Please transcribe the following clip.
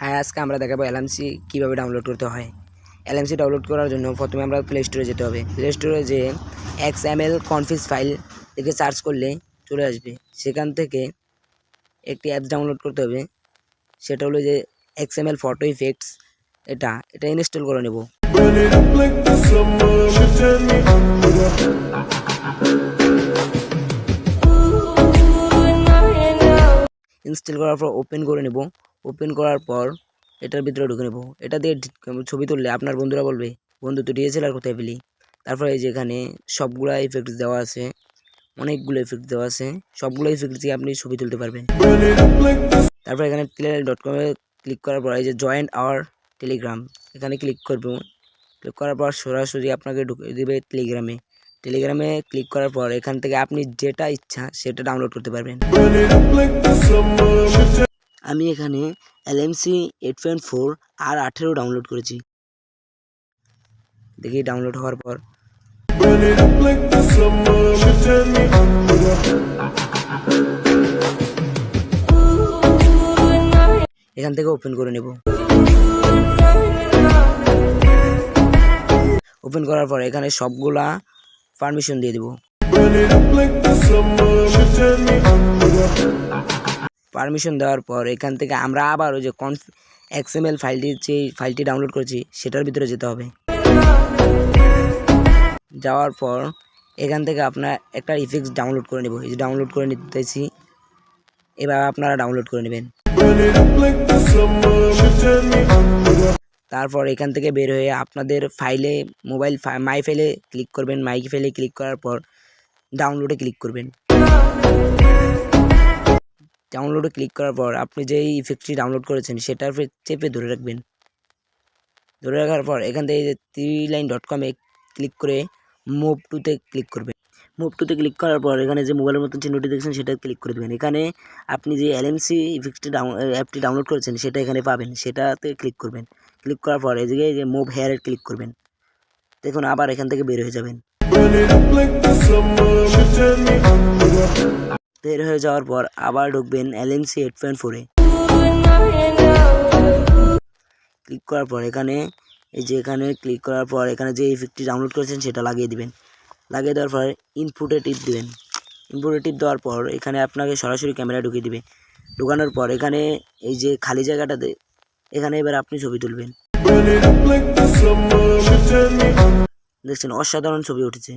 হ্যাঁ, আজকে আমরা দেখাবো এলএমসি কীভাবে ডাউনলোড করতে হয়। এলএমসি ডাউনলোড করার জন্য প্রথমে আমরা প্লে স্টোরে যেতে হবে। প্লে স্টোরে যে XML কনফিগ ফাইল থেকে সার্চ করলে চলে আসবে। সেখান থেকে একটি অ্যাপস ডাউনলোড করতে হবে, সেটা হলো যে XML ফটো ইফেক্টস। এটা ইনস্টল করে নেব। ইনস্টল করার পর ওপেন করে নেব। ওপেন করার পর এটার ভিতরে ঢুকে নেব। এটা দিয়ে ছবি তুললে আপনার বন্ধুরা বলবে, বন্ধু তো DSLR কোথায় পেলি। তারপরে এই যে এখানে সবগুলো ইফেক্টস দেওয়া আছে, অনেকগুলো ইফেক্ট দেওয়া আছে। সবগুলো ইফেক্ট দিয়ে আপনি ছবি তুলতে পারবেন। তারপর এখানে telegram.com-এ ক্লিক করার পর এই যে জয়েন আওয়ার টেলিগ্রাম, এখানে ক্লিক করব। ক্লিক করার পর সরাসরি আপনাকে ঢুকে দেবে টেলিগ্রামে ক্লিক করার পর এখান থেকে আপনি যেটা ইচ্ছা সেটা ডাউনলোড করতে পারবেন। আমি এখানে LMC 8.4 আর 18 ডাউনলোড করেছি। দেখি ডাউনলোড হওয়ার পর এখান থেকে ওপেন করে নেব। ওপেন করার পর এখানে সবগুলা পারমিশন দিয়ে দেব। পারমিশন দেওয়ার পর এখান থেকে আমরা আবার ওই যে XML ফাইলটি ডাউনলোড করেছি সেটার ভিতরে যেতে হবে। যাওয়ার পর এখান থেকে আপনার একটা ইফেক্টস ডাউনলোড করে নেব। এই যে ডাউনলোড করে নিতেছি, এবার আপনারা ডাউনলোড করে নেবেন। তারপর এখান থেকে বের হয়ে আপনাদের ফাইলে মাই ফাইলে ক্লিক করবেন। মাই ফাইলে ক্লিক করার পর ডাউনলোডে ক্লিক করবেন। ডাউনলোডে ক্লিক করার পর আপনি যেই ইফেক্টটি ডাউনলোড করেছেন সেটার চেপে ধরে রাখবেন। ধরে রাখার পর এখান থেকে যে telegram.com-এ ক্লিক করে মুভ টুতে ক্লিক করবেন। মুভ টুতে ক্লিক করার পর এখানে যে মোবাইলের মতো চিহ্নটি দেখছেন সেটা ক্লিক করে দেবেন। এখানে আপনি যে LMC ইফেক্টটি অ্যাপটি ডাউনলোড করেছেন সেটা এখানে পাবেন, সেটাতে ক্লিক করবেন। ক্লিক করার পর এদিকে যে মুভ হেয়ারে ক্লিক করবেন। দেখুন আবার এখান থেকে বের হয়ে যাবেন। বের হয়ে যাওয়ার পর আবার ঢুকবেন LMC 8.4-এ। ক্লিক করার পর এখানে ক্লিক করার পর এখানে যে ইফেক্টটি ডাউনলোড করেছেন সেটা লাগিয়ে দিবেন। লাগিয়ে দেওয়ার পর ইনপুটে টিপ দিবেন। ইনপুটে টিপ দেওয়ার পর এখানে আপনাকে সরাসরি ক্যামেরা ঢুকিয়ে দিবে। ঢুকানোর পর এখানে এই যে খালি জায়গাটাতে এখানে এবার আপনি ছবি তুলবেন। দেখছেন অসাধারণ ছবি উঠেছে।